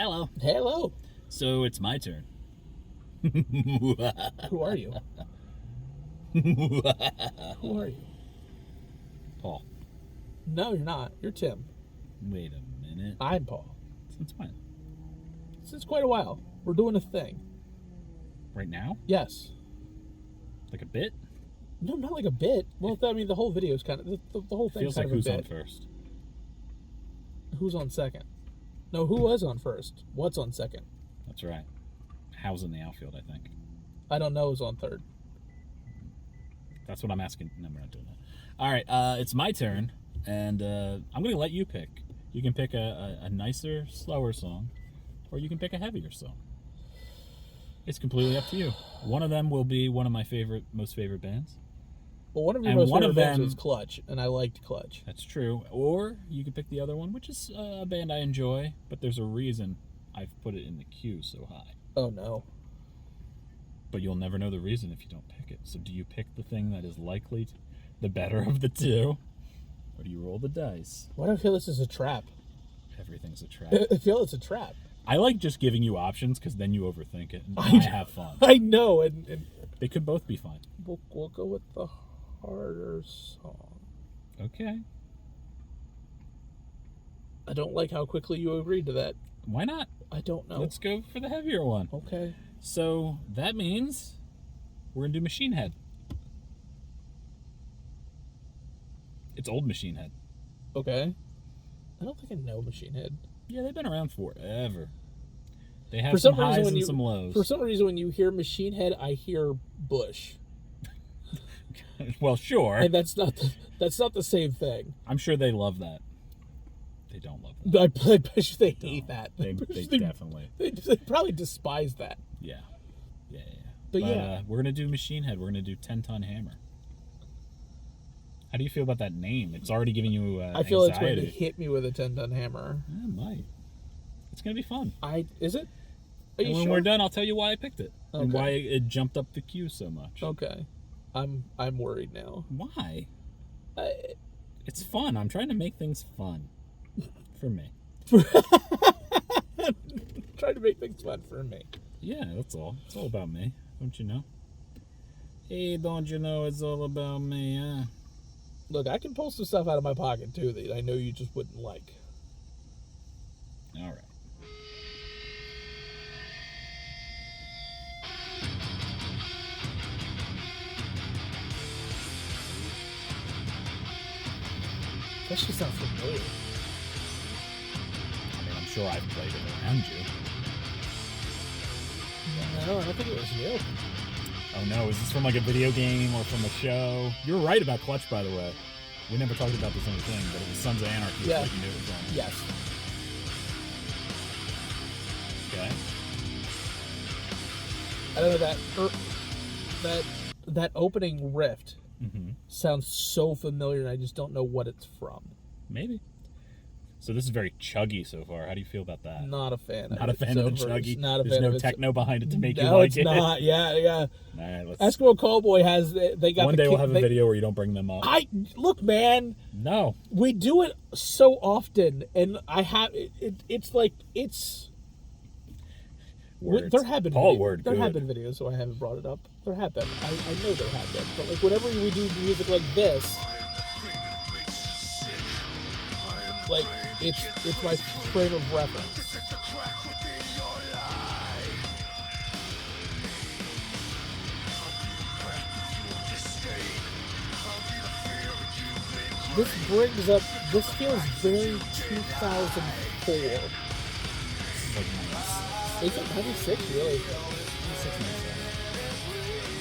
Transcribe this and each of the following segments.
Hello. Hello. So it's my turn. Who are you? Who are you? Paul. No, you're not. You're Tim. Wait a minute. I'm Paul. Since when? Since quite a while. We're doing a thing. Right now? Yes. Like a bit? No, not like a bit. Well, I mean, the whole video is kind of... The whole thing's Feels kind like of a who's bit. on first. Who's on second? No, who was on first? What's on second? That's right. How's in the outfield, I think. I don't know who's on third. That's what I'm asking. No, we're not doing that. All right, it's my turn, and I'm going to let you pick. You can pick a nicer, slower song, or you can pick a heavier song. It's completely up to you. One of them will be one of my most favorite bands. Well, one of your And most one favorite of bands them- was Clutch, and I liked Clutch. That's true. Or you can pick the other one, which is a band I enjoy, but there's a reason I've put it in the queue so high. Oh, no. But you'll never know the reason if you don't pick it. So do you pick the thing that is likely the better of the two? Or do you roll the dice? Why do I feel this is a trap? Everything's a trap. I feel it's a trap. I like just giving you options because then you overthink it and I have fun. I know, and They could both be fun. we'll go with the harder song. Okay. I don't like how quickly you agreed to that. Why not? I don't know. Let's go for the heavier one. Okay. So that means we're going to do Machine Head. It's old Machine Head. Okay. I don't think I know Machine Head. Yeah, they've been around forever. They have For some some reason, highs when and you- some lows. For some reason, when you hear Machine Head, I hear Bush, Well, sure. and that's not the same thing. I'm sure they love that. They don't love that. I bet you they hate that. They definitely. They probably despise that. Yeah. But yeah. We're going to do Machine Head. We're going to do 10-Ton Hammer. How do you feel about that name? It's already giving you I feel it's going to anxiety. hit me with a 10-ton hammer. Yeah, it might. It's going to be fun. Is it? Are And you when sure? we're done, I'll tell you why I picked it. And Okay. why it jumped up the queue so much. Okay. I'm worried now. Why? It's fun. I'm trying to make things fun. For me. Trying to make things fun for me. Yeah, that's all. It's all about me. Don't you know? Hey, don't you know it's all about me, huh? Look, I can pull some stuff out of my pocket too that I know you just wouldn't like. All right. That just sounds familiar. I mean, I'm sure I've played it around you. No, I don't think it was you. Oh no, is this from like a video game or from a show? You're right about Clutch, by the way. We never talked about this on the thing, but it was Sons of Anarchy. Yeah. Like you knew it was on. Yes. Okay. I don't know that opening riff Mm-hmm. sounds so familiar, and I just don't know what it's from. Maybe. So this is very chuggy so far. How do you feel about that? Not a fan. Not a fan of the chuggy. Not a There's fan no of it. techno behind it to make you No, like it's it. not. Yeah. All right, let's. Eskimo Cowboy has they got One the day kid, we'll have a video where you don't bring them up. Look, man. No. We do it so often, and I have it's like it's. Words. There have been Paul videos, word. there good. have been videos, so I haven't brought it up. There have been. I know there have been, but like whenever we do music like this, like it's my frame of reference. This brings up. This feels very 2004. Like nice. Is it 96 really?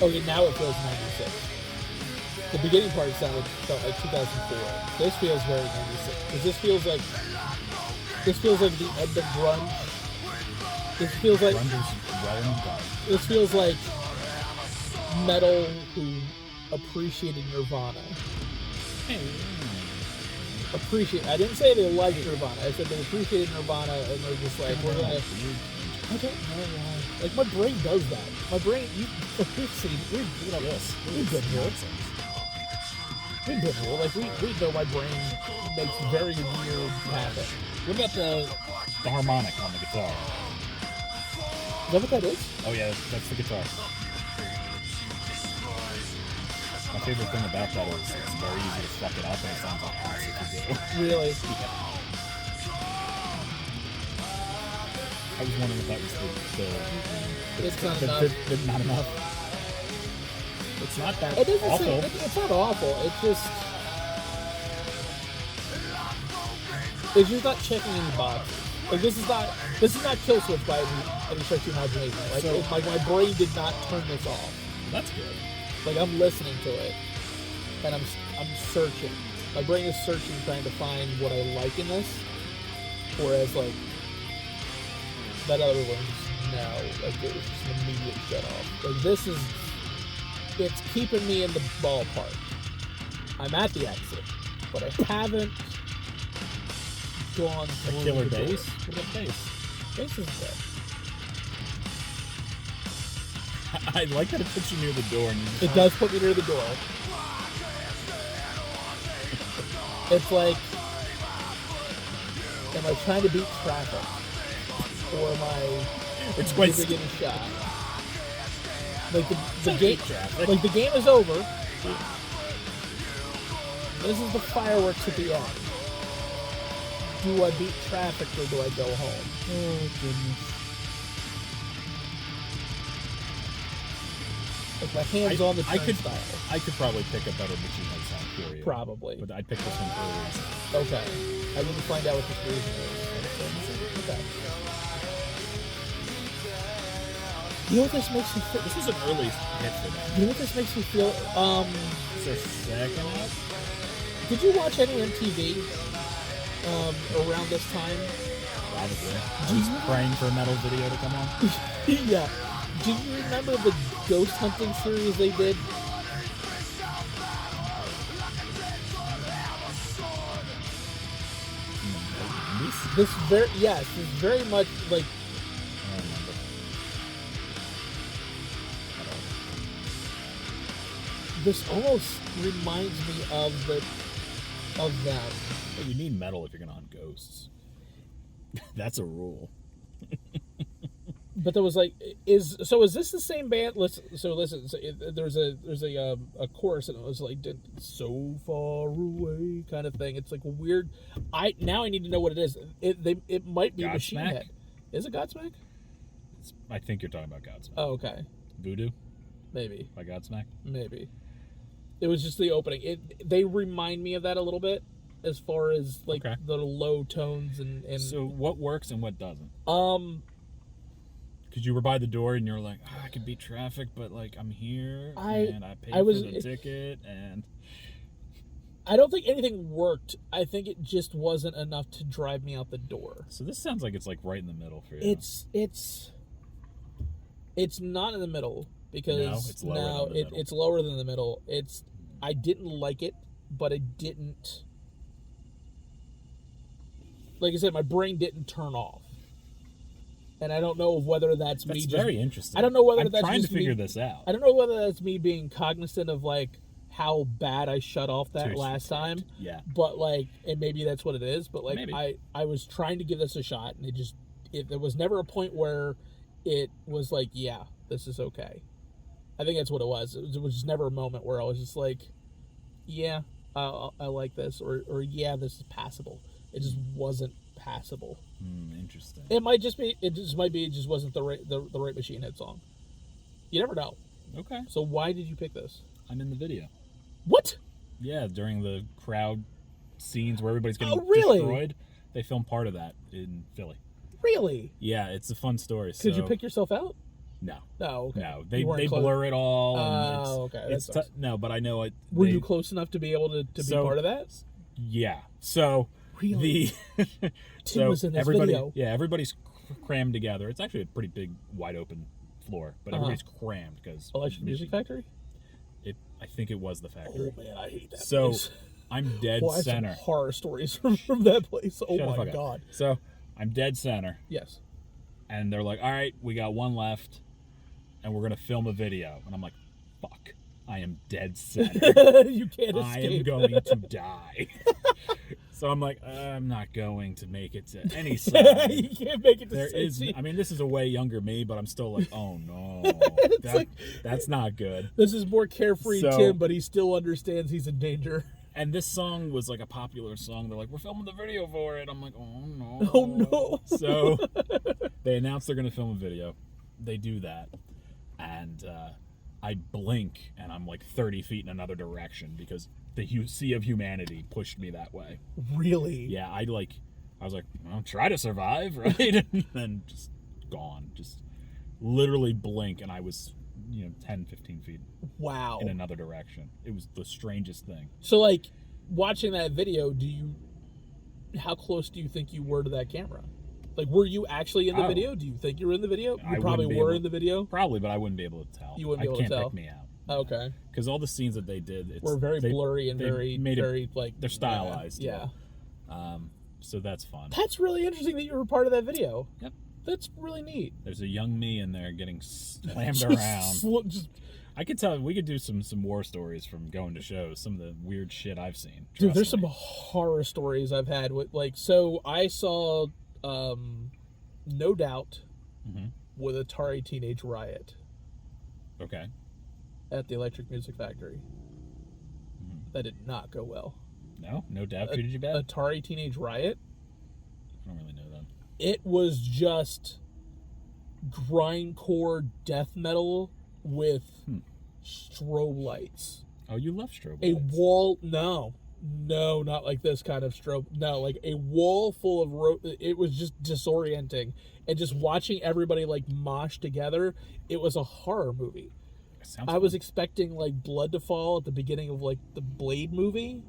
Okay, now it feels 96. The beginning part felt like 2004. This feels very 96. Because this feels like the end of grunge. This feels like Grunge is well and done. this feels like metal who appreciated Nirvana. Hey. I didn't say they liked Nirvana. I said they appreciated Nirvana and they're just like, we're gonna. I don't know why. Like, my brain does that. My brain, we've seen, we've been here. We've been here. Like, we know my brain makes very weird habits. What about the harmonic on the guitar. Is that what that is? Oh yeah, that's the guitar. My favorite thing about that is it's very easy to fuck it up and it sounds like ass if you do. Really? Yeah. I was wondering if that was It's not enough. not enough. It's not that It doesn't awful. it's not awful. It's just not checking any boxes. Like this is not Kill Switch by any stretch of imagination. Like So- my brain did not turn this off. That's good. Like I'm listening to it, and I'm searching. My brain is searching, trying to find what I like in this. Whereas like that other one, just like it was just an immediate shut off. Like this is, it's keeping me in the ballpark. I'm at the exit, but I haven't gone A through killer the door. bass? What about bass? Bass is good. I like that it puts you near the door. And you just It does put me near the door. It's like, am I trying to beat traffic? Or am I It's quite giving it a shot? Like the Don't game, beat traffic. like the game is over. This is the fireworks at the end. Do I beat traffic or do I go home? Oh goodness. Like my hands on the I could turnstile. I could probably pick a better Machine Head song for you. Probably. But I'd pick this one for a reason. Okay. I need to find out what this reason is. Okay. You know what this makes me feel? This was an early hit for them. You know what this makes me feel? It's their second up. Did you watch any MTV around this time? Probably. I was praying for a metal video to come on. Yeah. Do you remember the ghost hunting series they did? This very much like I don't remember. this almost reminds me of them. Well, you need metal if you're gonna hunt ghosts. That's a rule. But there was like, is this the same band? Listen, there's a chorus and it was like so far away kind of thing. It's like a weird. I need to know what it is. It might be Machine Godsmack? Head. Is it Godsmack? I think you're talking about Godsmack. Oh, okay, Voodoo maybe. by Godsmack. Maybe. It was just the opening. They remind me of that a little bit, as far as like Okay. the low tones and So what works and what doesn't? Because you were by the door and you're like, I could beat traffic, but like I'm here and I paid for the ticket and. I don't think anything worked. I think it just wasn't enough to drive me out the door. So this sounds like it's like right in the middle for you. It's not in the middle because it's lower than the middle. it's lower than the middle. I didn't like it, but I didn't. Like I said, my brain didn't turn off, and I don't know whether that's me. That's just, very interesting. I don't know whether I'm that's trying just to figure me, this out. I don't know whether that's me being cognizant of like how bad I shut off that Too last time. Yeah. But like, and maybe that's what it is. But like, Maybe. I was trying to give this a shot, and there was never a point where it was like, yeah, this is okay. I think that's what it was. It was just never a moment where I was just like, yeah, I like this, or yeah, this is passable. It just wasn't passable. Interesting. It might just be. It just wasn't the right Machine Head song. You never know. Okay. So why did you pick this? I'm in the video. What? Yeah, during the crowd scenes where everybody's getting really? destroyed, they filmed part of that in Philly. Really? Yeah, it's a fun story. Could you pick yourself out? No. No. Okay. No, You weren't they close. blur it all. And Oh, okay. That It's sucks. no, but I know it. Were you close enough to be able to be So- part of that? Yeah. So Really? the Tim was in this everybody, video. Yeah, everybody's crammed together. It's actually a pretty big, wide open floor, but everybody's crammed because Electric Music Factory? I think it was the factory. Oh man, I hate that So place. I'm dead Well, I have some center. horror stories from that place. Oh Shut the my fuck up. god. So I'm dead center, Yes. and they're like, "All right, we got one left, and we're gonna film a video." And I'm like, "Fuck, I am dead center. You can't I am escape. going to die." So I'm like, I'm not going to make it to any side. You can't make it to There is, safety. I mean, this is a way younger me, but I'm still like, oh no, that's not good. This is more carefree So- Tim, but he still understands he's in danger. And this song was like a popular song. They're like, we're filming the video for it. I'm like, oh no. Oh, no. So they announced they're going to film a video. They do that. And I blink and I'm like 30 feet in another direction because the sea of humanity pushed me that way. Really? Yeah, I was like, well, try to survive, right? And then just gone. Just literally blink and I was, 10, 15 feet Wow. in another direction. It was the strangest thing. So, like, watching that video, how close do you think you were to that camera? Like, were you actually in the Oh. video? Do you think you were in the video? I You probably wouldn't be were able- in the video. Probably, but I wouldn't be able to tell. You wouldn't be able to I can't tell? pick me out. Okay. Because all the scenes that they did, Were very blurry and they very, made it- very, like... they're stylized. Yeah. So that's fun. That's really interesting that you were part of that video. Yep. That's really neat. There's a young me in there getting slammed around. Just, I could tell we could do some war stories from going to shows. Some of the weird shit I've seen. dude, there's Trust some me. horror stories I've had with, like, so I saw No Doubt Mhm. with Atari Teenage Riot Okay. at the Electric Music Factory. Mhm. That did not go well. No doubt treated you bad. Atari Teenage Riot, I don't really know that. it was just grindcore death metal with strobe lights. Oh, you love strobe A lights. wall, no, not like this kind of strobe. No, like a wall full of it was just disorienting, and just watching everybody like mosh together. It was a horror movie. Sounds I was fun. expecting like blood to fall at the beginning of like the Blade movie.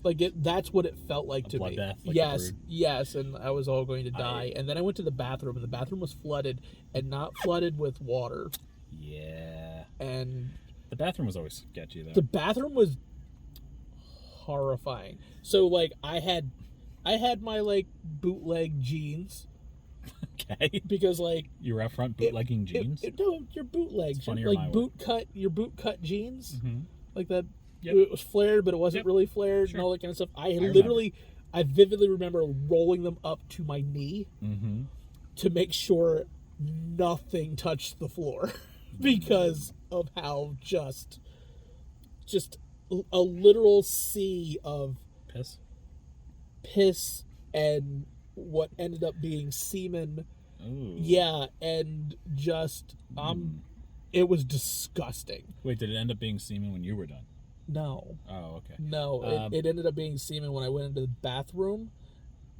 Like that's what it felt like to me. bloodbath, like The yes, Brood. yes, and I was all going to die. And then I went to the bathroom, and the bathroom was flooded, and not flooded with water. Yeah. And The bathroom was always sketchy though. the bathroom was horrifying. So like I had my like bootleg jeans Okay. because like You were out front bootlegging jeans. no, your bootlegs, It's funnier your, my like way. your boot cut jeans, Mhm. like that. Yep. It was flared, but it wasn't Yep. really flared, Sure. and all that kind of stuff. I remember. vividly remember rolling them up to my knee Mm-hmm. to make sure nothing touched the floor because of how just a literal sea of piss and what ended up being semen. Ooh. Yeah, and just it was disgusting. Wait, did it end up being semen when you were done? No, Oh, okay. it ended up being semen when I went into the bathroom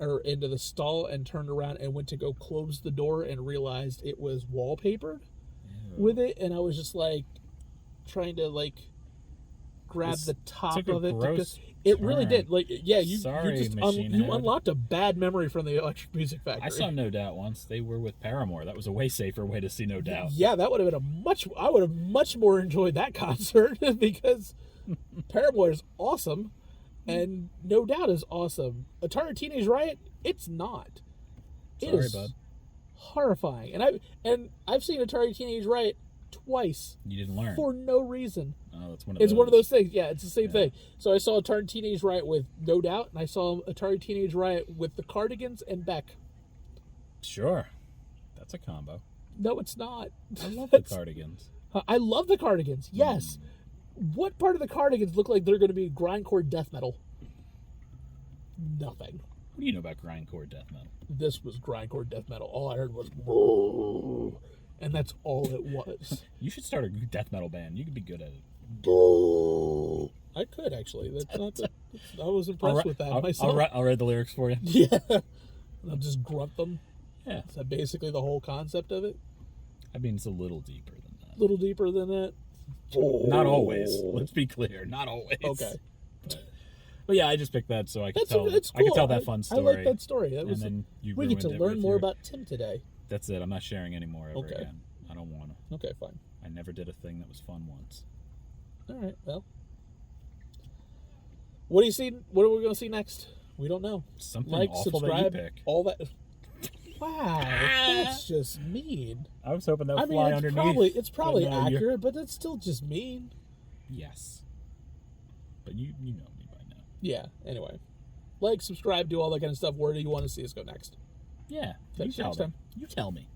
or into the stall and turned around and went to go close the door and realized it was wallpapered with it, and I was just like trying to like grab This the top took a of it. gross It really turn. did. Like, yeah, you Sorry, just machine you head. unlocked a bad memory from the Electric Music Factory. I saw No Doubt once. They were with Paramore. That was a way safer way to see No Doubt. Yeah, that would have been I would have much more enjoyed that concert because Paramore is awesome and No Doubt is awesome. Atari Teenage Riot, it's not. It Sorry, is bud. horrifying. And I've seen Atari Teenage Riot twice You didn't learn. for no reason. Oh, that's one of It's those. one of those things. Yeah, it's the same thing. So I saw Atari Teenage Riot with No Doubt, and I saw Atari Teenage Riot with the Cardigans and Beck. Sure. That's a combo. No, it's not. I love the Cardigans. I love the Cardigans. Yes. What part of the Cardigans look like they're going to be grindcore death metal? Nothing. What do you know about grindcore death metal? This was grindcore death metal. All I heard was "Brrr," and that's all it was. You should start a death metal band. You could be good at it. I could actually. That's not. I was impressed with that I'll, myself. I'll write the lyrics for you. Yeah. I'll just grunt them. Yeah. Is that basically the whole concept of it? I mean, it's a little deeper than that. A little deeper than that. Not always. Let's be clear. Not always. Okay. But yeah, I just picked that so I could That's tell. it's I cool. could tell that fun story. I like that story. That was. And then you We get to ruined it learn with more your- about Tim today. That's it. I'm not sharing any more ever Okay. again. I don't want to. Okay, fine. I never did a thing that was fun once. All right. Well, what do you see? What are we going to see next? We don't know. Something Like, awful subscribe, that you pick. all that. Wow, that's just mean. I was hoping that would I mean, fly it's underneath. probably but no, you're- accurate, but that's still just mean. Yes. But you know me by now. Yeah. Anyway, like, subscribe, do all that kind of stuff. Where do you want to see us go next? Yeah. Thanks, You tell next me. time. You tell me.